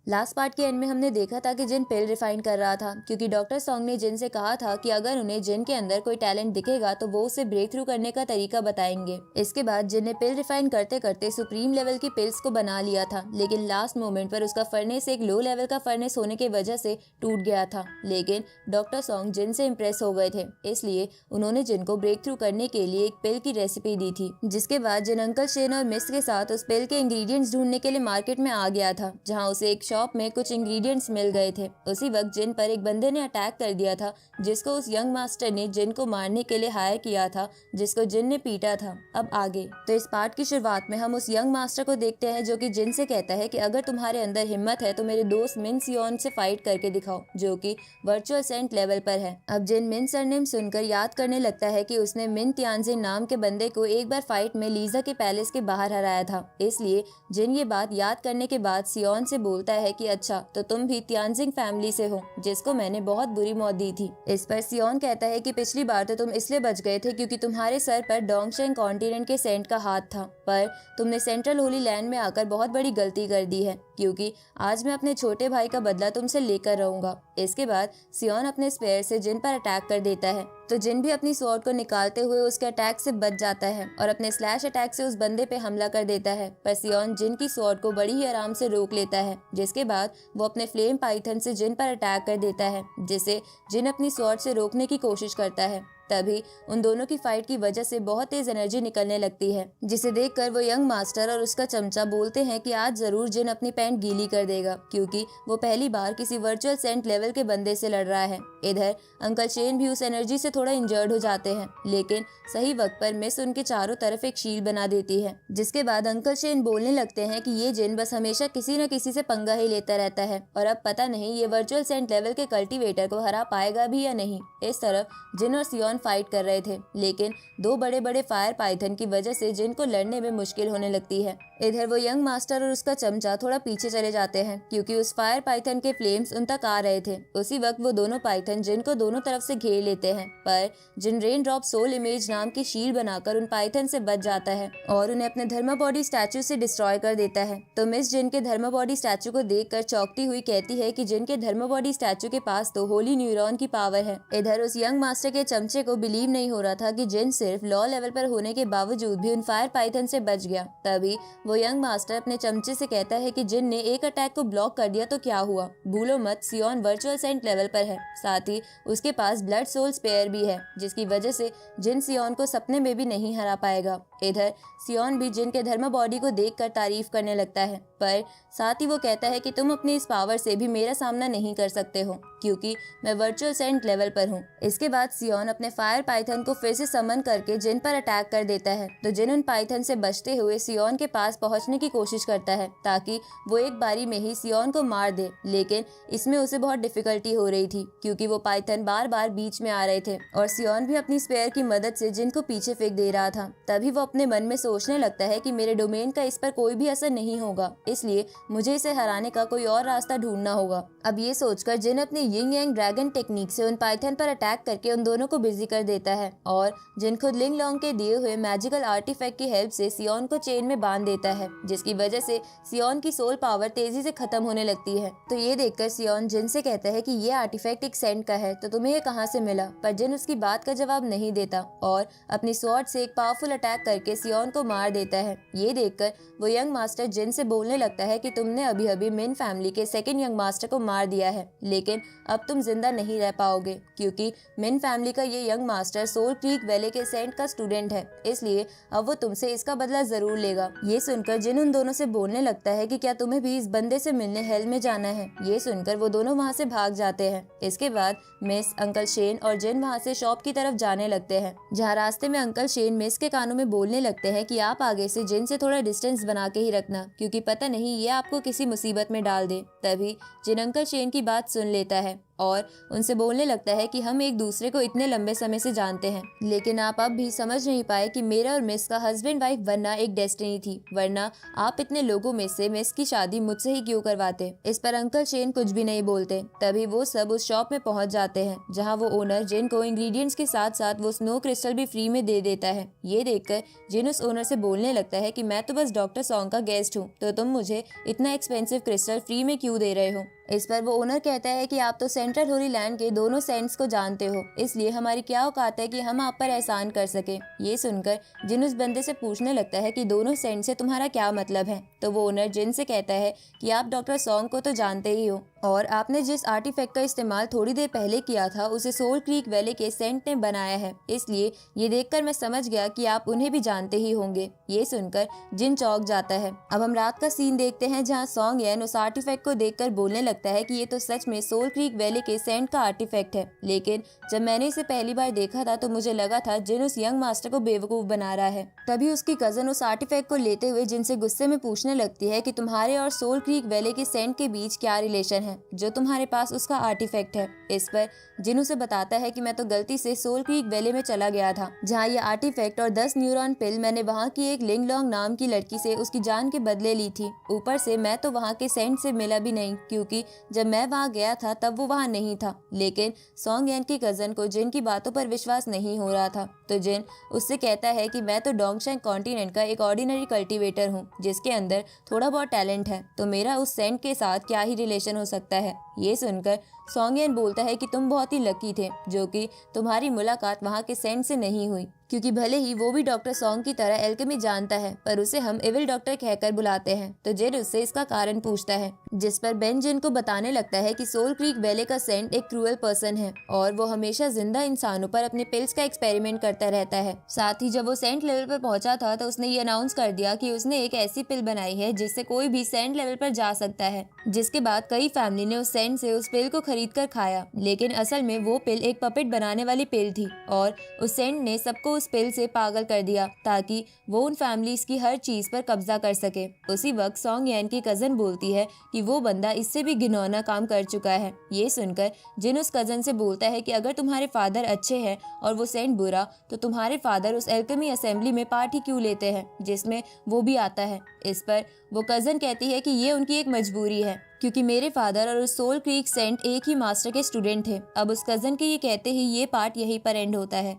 Last part के and में हमने देखा था कि जिन पिल रिफाइन कर रहा था क्योंकि डॉक्टर सॉन्ग ने जिन से कहा था कि अगर उन्हें जिन के अंदर कोई टैलेंट दिखेगा तो वो उसे ब्रेक थ्रू करने का तरीका बताएंगे। इसके बाद जिन ने पिल रिफाइन करते करते सुप्रीम लेवल की पिल्स को बना लिया था, लेकिन लास्ट मोमेंट पर उसका फर्नेस एक लो लेवल का फर्नेस होने की वजह से टूट गया था। लेकिन डॉक्टर सॉन्ग जिन से इम्प्रेस हो गए थे, इसलिए उन्होंने जिन को ब्रेक थ्रू करने के लिए एक पिल की रेसिपी दी थी। जिसके बाद जिन अंकल शेन और मिस के साथ उस पिल के इंग्रेडिएंट्स ढूंढने के लिए मार्केट में आ गया था, जहां उसे एक शॉप में कुछ इंग्रेडिएंट्स मिल गए थे। उसी वक्त जिन पर एक बंदे ने अटैक कर दिया था, जिसको उस यंग मास्टर ने जिन को मारने के लिए हायर किया था, जिसको जिन ने पीटा था। अब आगे तो इस पार्ट की शुरुआत में हम उस यंग मास्टर को देखते हैं जो कि जिन से कहता है कि अगर तुम्हारे अंदर हिम्मत है तो मेरे दोस्त मिन सियोन से फाइट करके दिखाओ, जो कि वर्चुअल सेंट लेवल पर है। अब जिन मिन सरनेम सुनकर याद करने लगता है कि उसने मिन तियानजिन नाम के बंदे को एक बार फाइट में लीजा के पैलेस के बाहर हराया था। इसलिए जिन ये बात याद करने के बाद सियोन से बोलता है कि अच्छा तो तुम भी तियानजिंग फैमिली से हो, जिसको मैंने बहुत बुरी मौत दी थी। इस पर सियोन कहता है कि पिछली बार तो तुम इसलिए बच गए थे क्योंकि तुम्हारे सर पर डोंगशेंग कॉन्टिनेंट के सेंट का हाथ था, पर तुमने सेंट्रल होली लैंड में आकर बहुत बड़ी गलती कर दी है, क्योंकि आज मैं अपने छोटे भाई का बदला तुमसे लेकर रहूंगा। इसके बाद सियोन अपने स्पेयर से जिन पर अटैक कर देता है, तो जिन भी अपनी स्वॉर्ड को निकालते हुए उसके अटैक से बच जाता है और अपने स्लैश अटैक से उस बंदे पे हमला कर देता है। पर सियोन जिन की स्वॉर्ड को बड़ी ही आराम से रोक लेता है, जिसके बाद वो अपने फ्लेम पाइथन से जिन पर अटैक कर देता है, जिसे जिन अपनी स्वॉर्ड से रोकने की कोशिश करता है। तभी उन दोनों की फाइट की वजह से बहुत तेज एनर्जी निकलने लगती है, जिसे देखकर वो यंग मास्टर और उसका चमचा बोलते हैं कि आज जरूर जिन अपनी पैंट गीली कर देगा, क्योंकि वो पहली बार किसी वर्चुअल सेंट लेवल के बंदे से लड़ रहा है। इधर अंकल शेन भी उस एनर्जी से थोड़ा इंजर्ड हो जाते हैं, लेकिन सही वक्त पर मिस उनके चारों तरफ एक शील्ड बना देती है। जिसके बाद अंकल शेन बोलने लगते हैं कि ये जिन बस हमेशा किसी न किसी से पंगा ही लेता रहता है और अब पता नहीं ये वर्चुअल सेंट लेवल के कल्टीवेटर को हरा पाएगा भी या नहीं। इस तरफ जिन और सियोन फाइट कर रहे थे, लेकिन दो बड़े बड़े फायर पाइथन की वजह से जिन को लड़ने में मुश्किल होने लगती है। इधर वो यंग मास्टर और उसका चमचा थोड़ा पीछे चले जाते हैं, क्योंकि उस फायर पाइथन के फ्लेम्स उन तक आ रहे थे। उसी वक्त वो दोनों पाइथन जिन को दोनों तरफ से घेर लेते हैं, पर जिन रेन ड्रॉप सोल इमेज नाम की शील्ड बनाकर उन पाइथन से बच जाता है और उन्हें अपने धर्मा बॉडी स्टैचू से डिस्ट्रॉय कर देता है। तो मिस जिन के धर्मा बॉडी स्टैचू को देखकर चौंकती हुई कहती है कि जिन के धर्मा बॉडी स्टैचू के पास तो होली न्यूरॉन की पावर है। इधर उस यंग मास्टर के चमचे को बिलीव नहीं हो रहा था कि जिन सिर्फ लॉ लेवल पर होने के बावजूद भी उन फायर पाइथन से बच गया। तभी वो यंग मास्टर अपने चमचे से कहता है कि जिन ने एक अटैक को ब्लॉक कर दिया तो क्या हुआ, भूलो मत सियोन वर्चुअल सेंट लेवल पर है, साथ ही उसके पास ब्लड सोल स्पेयर भी है, जिसकी वजह से जिन सियोन को सपने में भी नहीं हरा पाएगा। इधर सियोन भी जिन के धर्मा बॉडी को देखकर तारीफ करने लगता है, पर साथ ही वो कहता है कि तुम अपनी इस पावर से भी मेरा सामना नहीं कर सकते हो, क्योंकि मैं वर्चुअल सेंट लेवल पर हूँ। इसके बाद सियोन अपने फायर पाइथन को फिर से समन करके जिन पर अटैक कर देता है, तो जिन उन पाइथन से बचते हुए सियोन के पास पहुंचने की कोशिश करता है ताकि वो एक बारी में ही सियोन को मार दे, लेकिन इसमें उसे बहुत डिफिकल्टी हो रही थी क्योंकि वो पाइथन बार बार बीच में आ रहे थे और सियोन भी अपनी स्पेयर की मदद से जिन को पीछे फेंक दे रहा था। तभी वो अपने मन में सोचने लगता है कि मेरे डोमेन का इस पर कोई भी असर नहीं होगा, इसलिए मुझे इसे हराने का कोई और रास्ता ढूंढना होगा। अब ये सोचकर जिन अपने यिंग यांग ड्रैगन टेक्निक से उन पाइथन पर अटैक करके उन दोनों को बिजी कर देता है और जिन खुद लिंग लॉन्ग के दिए हुए मैजिकल आर्टिफैक्ट की हेल्प से सियोन को चेन में बांध देता है, जिसकी वजह से सियोन की सोल पावर तेजी से खत्म होने लगती है। तो ये देखकर सियोन जिन से कहता है कि ये आर्टिफैक्ट एक सेंट का है, तो तुम्हें ये कहाँ से मिला, पर जिन उसकी बात का जवाब नहीं देता और अपनी स्वॉर्ड से एक पावरफुल अटैक करके सियोन को मार देता है। ये देखकर वो यंग मास्टर जिन से बोलने लगता है कि तुमने अभी अभी मिन फैमिली के सेकंड यंग मास्टर को मार दिया है, लेकिन अब तुम जिंदा नहीं रह पाओगे, क्योंकि मिन फैमिली का ये यंग मास्टर सोल क्रीक वैले के सेंट का स्टूडेंट है, इसलिए अब वो तुमसे इसका बदला जरूर लेगा। ये सुनकर जिन उन दोनों से बोलने लगता है कि क्या तुम्हें भी इस बंदे से मिलने हेल में जाना है। ये सुनकर वो दोनों वहाँ से भाग जाते हैं। इसके बाद मिस, अंकल शेन और जिन वहाँ से शॉप की तरफ जाने लगते हैं, जहाँ रास्ते में अंकल शेन मिस के कानों में बोलने लगते हैं कि आप आगे से जिन से थोड़ा डिस्टेंस बना के ही रखना, क्योंकि पता नहीं ये आपको किसी मुसीबत में डाल दे। तभी जिन अंकल शेन की बात सुन लेता है और उनसे बोलने लगता है कि हम एक दूसरे को इतने लंबे समय से जानते हैं, लेकिन आप अब भी समझ नहीं पाए कि मेरा और मिस का हस्बैंड वाइफ बनना एक डेस्टिनी थी, वरना आप इतने लोगों में से मिस की शादी मुझसे ही क्यों करवाते। इस पर अंकल शेन कुछ भी नहीं बोलते। तभी वो सब उस शॉप में पहुंच जाते हैं जहां वो ओनर जिन को इंग्रेडिएंट्स के साथ साथ वो स्नो क्रिस्टल भी फ्री में दे देता है। ये देखकर जिन उस ओनर से बोलने लगता है कि मैं तो बस डॉक्टर सॉन्ग का गेस्ट हूँ, तो तुम मुझे इतना एक्सपेंसिव क्रिस्टल फ्री में क्यों दे रहे हो। इस पर वो ओनर कहता है कि आप तो सेंट्रल होली लैंड के दोनों सेंट्स को जानते हो, इसलिए हमारी क्या औकात है कि हम आप पर एहसान कर सके। ये सुनकर जिन उस बंदे से पूछने लगता है कि दोनों सेंट से तुम्हारा क्या मतलब है, तो वो ओनर जिन से कहता है कि आप डॉक्टर सॉन्ग को तो जानते ही हो, और आपने जिस आर्टिफैक्ट का इस्तेमाल थोड़ी देर पहले किया था उसे सोल क्रीक वैली के सेंट ने बनाया है, इसलिए ये देखकर मैं समझ गया कि आप उन्हें भी जानते ही होंगे। ये सुनकर जिन चौंक जाता है। अब हम रात का सीन देखते हैं जहां सॉन्ग यन उस आर्टिफैक्ट को देखकर बोलने लगता है कि ये तो सच में सोल क्रीक वैली के सेंट का आर्टिफैक्ट है, लेकिन जब मैंने इसे पहली बार देखा था तो मुझे लगा था जिन उस यंग मास्टर को बेवकूफ बना रहा है। तभी उसकी कजन उस आर्टिफैक्ट को लेते हुए जिनसे गुस्से में पूछने लगती है कि तुम्हारे और सोल क्रीक वैली के सेंट के बीच क्या रिलेशन है जो तुम्हारे पास उसका आर्टिफैक्ट है। इस पर जिन उसे बताता है कि मैं तो गलती से सोल क्रीक वैली में चला गया था जहाँ ये आर्टिफैक्ट और 10 न्यूरॉन पिल मैंने वहाँ की एक लिंग लॉन्ग नाम की लड़की से उसकी जान के बदले ली थी। ऊपर से मैं तो वहाँ के सेंट से मिला भी नहीं, क्योंकि जब मैं वहाँ गया था तब वो वहाँ नहीं था। लेकिन सॉन्ग यन की कजन को जिन की बातों पर विश्वास नहीं हो रहा था, तो जिन उससे कहता है कि मैं तो डोंगशेंग कॉन्टिनेंट का एक ऑर्डिनरी कल्टीवेटर हूँ जिसके अंदर थोड़ा बहुत टैलेंट है, तो मेरा उस सेंट के साथ क्या ही रिलेशन हो सकता है। ये सुनकर सॉन्ग यन बोलता है कि तुम बहुत ही लकी थे जो कि तुम्हारी मुलाकात वहाँ के सेंट से नहीं हुई, क्योंकि भले ही वो भी डॉक्टर सॉन्ग की तरह एल्केमी जानता है पर उसे हम एविल डॉक्टर कहकर बुलाते हैं। तो जेड उससे इसका कारण पूछता है, जिस पर बेन जिन को बताने लगता है कि सोल क्रीक वैली का सेंट एक क्रूअल पर्सन है और वो हमेशा जिंदा इंसानों पर अपने पिल्स का एक्सपेरिमेंट करता रहता है। साथ ही जब वो सेंट लेवल पर पहुंचा था तो उसने ये अनाउंस कर दिया कि उसने एक ऐसी पिल बनाई है जिससे कोई भी सेंट लेवल पर जा सकता है, जिसके बाद कई फैमिली ने उस सेंट से उस पिल को खरीद कर खाया। लेकिन असल में वो पिल एक पपेट बनाने वाली पिल थी और उस सेंट ने सबको उस पिल से पागल कर दिया ताकि वो उन फैमिलीज की हर चीज पर कब्जा कर सके। उसी वक्त सॉन्ग यन की कजन बोलती है कि वो बंदा इससे भी घिनौना काम कर चुका है। ये सुनकर जिन उस कजन से बोलता है कि अगर तुम्हारे फादर अच्छे हैं और वो सेंट बुरा, तो तुम्हारे फादर उस एल्केमी असेंबली में पार्ट ही क्यों लेते हैं जिसमें वो भी आता है। इस पर वो कजन कहती है कि ये उनकी एक मजबूरी है, क्योंकि मेरे फादर और उस सोल क्रीक सेंट एक ही मास्टर के स्टूडेंट थे। अब उस कजन के ये कहते ही ये पार्ट यहीं पर एंड होता है।